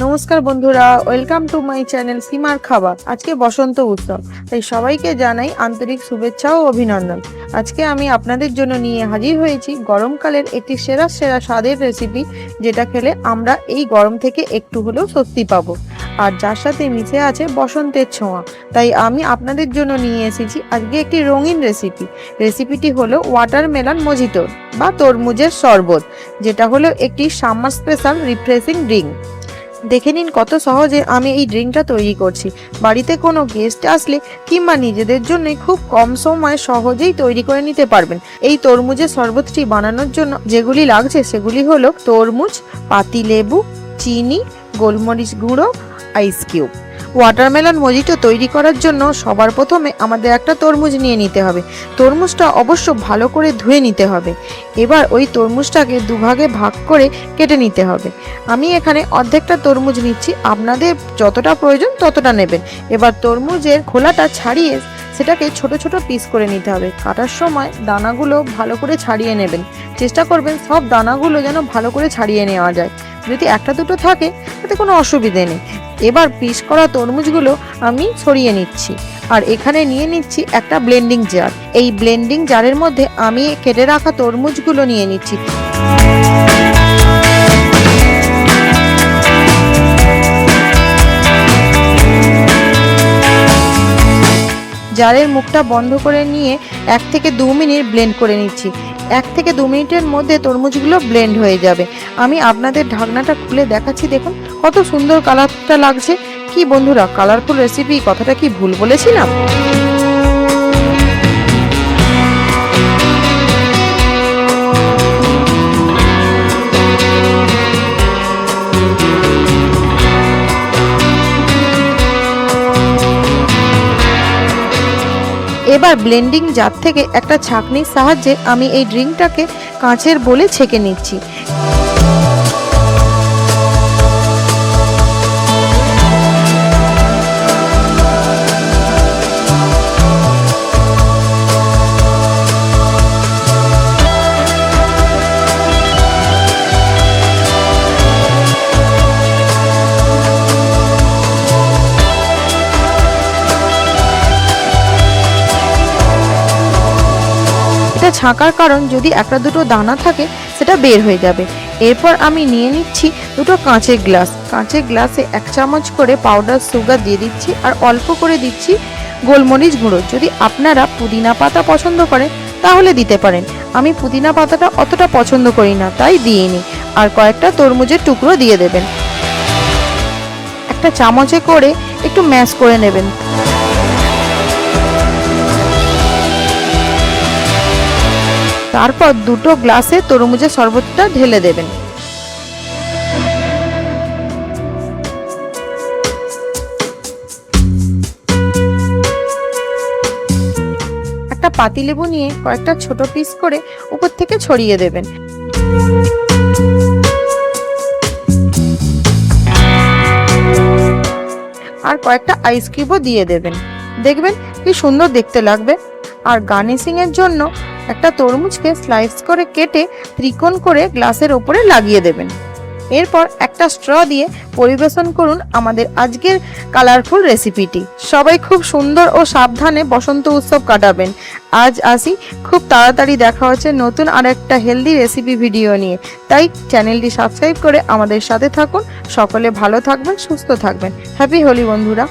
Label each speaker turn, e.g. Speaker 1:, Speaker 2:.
Speaker 1: নমস্কার বন্ধুরা, welcome to my channel সীমার খাবার। আজকে বসন্ত উৎসব, তাই সবাইকে জানাই আন্তরিক শুভেচ্ছা ও অভিনন্দন। আজকে আমি আপনাদের জন্য নিয়ে হাজির হয়েছি গরমকালের একটি সেরা সেরা স্বাদের রেসিপি, যেটা খেলে আমরা এই গরম থেকে একটু হলেও স্বস্তি পাবো, আর যার সাথে মিশে আছে বসন্তের ছোঁয়া। তাই আমি আপনাদের জন্য নিয়ে এসেছি আজকে একটি রঙিন রেসিপিটি হলো ওয়াটারমেলন মজিটো বা তরমুজের শরবত, যেটা হলো একটি সামার স্পেশাল রিফ্রেশিং ড্রিঙ্ক। দেখে নিন কত সহজে আমি এই ড্রিঙ্কটা তৈরি করছি। বাড়িতে কোনো গেস্ট আসলে কিংবা নিজেদের জন্য খুব কম সময়ে সহজেই তৈরি করে নিতে পারবেন। এই তরমুজের শরবতটি বানানোর জন্য যেগুলি লাগছে সেগুলি হলো তরমুজ, পাতিলেবু, চিনি, গোলমরিচ গুঁড়ো, আইস কিউব। ওয়াটারমেলন মজিটো তৈরি করার জন্য সবার প্রথমে আমাদের একটা তরমুজ নিয়ে নিতে হবে। তরমুজটা অবশ্য ভালো করে ধুয়ে নিতে হবে। এবার ওই তরমুজটাকে দুভাগে ভাগ করে কেটে নিতে হবে। আমি এখানে অর্ধেকটা তরমুজ নিচ্ছি, আপনাদের যতটা প্রয়োজন ততটা নেবেন। এবার তরমুজের খোলাটা ছাড়িয়ে সেটাকে ছোট ছোট পিস করে নিতে হবে। কাটার সময় দানাগুলো ভালো করে ছাড়িয়ে নেবেন। চেষ্টা করবেন সব দানাগুলো যেন ভালো করে ছাড়িয়ে নেওয়া যায়। যদি একটা দুটো থাকে তাতে কোনো অসুবিধে নেই। এবার পিস করা তরমুজগুলো আমি সরিয়ে নিচ্ছি, আর এখানে নিয়ে নিচ্ছি একটা ব্লেন্ডিং জার। এই ব্লেন্ডিং জারের মধ্যে আমি কেটে রাখা তরমুজগুলো নিয়ে নিচ্ছি। জারের মুখটা বন্ধ করে নিয়ে 1 থেকে 2 মিনিট ব্লেন্ড করে নিচ্ছি। 1 থেকে 2 মিনিটের মধ্যে তরমুজগুলো ব্লেন্ড হয়ে যাবে। আমি আপনাদের ঢাকনাটা খুলে দেখাচ্ছি, দেখুন কত সুন্দর কালারটা লাগছে। কি বন্ধুরা, কালারফুল রেসিপি কথাটা কি ভুল বলেছিলাম? এবার ব্লেন্ডিং জার থেকে একটা ছাঁকনির সাহায্যে আমি এই ড্রিঙ্কটাকে কাঁচের বোলে ছেঁকে নিচ্ছি। এটা ছাঁকার কারণ যদি একটা দুটো দানা থাকে সেটা বের হয়ে যাবে। এরপর আমি নিয়ে নিচ্ছি দুটো কাঁচের গ্লাস। কাঁচের গ্লাসে 1 চামচ করে পাউডার সুগার দিয়ে দিচ্ছি, আর অল্প করে দিচ্ছি গোলমরিচ গুঁড়ো। যদি আপনারা পুদিনা পাতা পছন্দ করেন তাহলে দিতে পারেন। আমি পুদিনা পাতাটা অতটা পছন্দ করি না, তাই দিইনি। আর কয়েকটা তরমুজের টুকরো দিয়ে দেবেন। একটা চামচে করে একটু ম্যাশ করে নেবেন। তারপর দুটো গ্লাসে তরমুজের শরবতটা ঢেলে দেবেন। একটা পাতিলেবু নিয়ে কয়েকটা ছোট পিস করে উপর থেকে ছড়িয়ে দেবেন। আর কয়েকটা আইস কিউবও দিয়ে দেবেন। দেখবেন কি সুন্দর দেখতে লাগবে। আর গার্নিশিং এর জন্য একটা তরমুজকে স্লাইস করে কেটে ত্রিকোণ করে গ্লাসের ওপরে লাগিয়ে দেবেন। এরপর একটা স্ট্র দিয়ে পরিবেশন করুন আমাদের আজকের কালারফুল রেসিপিটি। সবাই খুব সুন্দর ও সাবধানে বসন্ত উৎসব কাটাবেন। আজ আসি, খুব তাড়াতাড়ি দেখা হচ্ছে নতুন আরেকটা হেলদি রেসিপি ভিডিও নিয়ে। তাই চ্যানেলটি সাবস্ক্রাইব করে আমাদের সাথে থাকুন। সকলে ভালো থাকবেন, সুস্থ থাকবেন। হ্যাপি হোলি বন্ধুরা।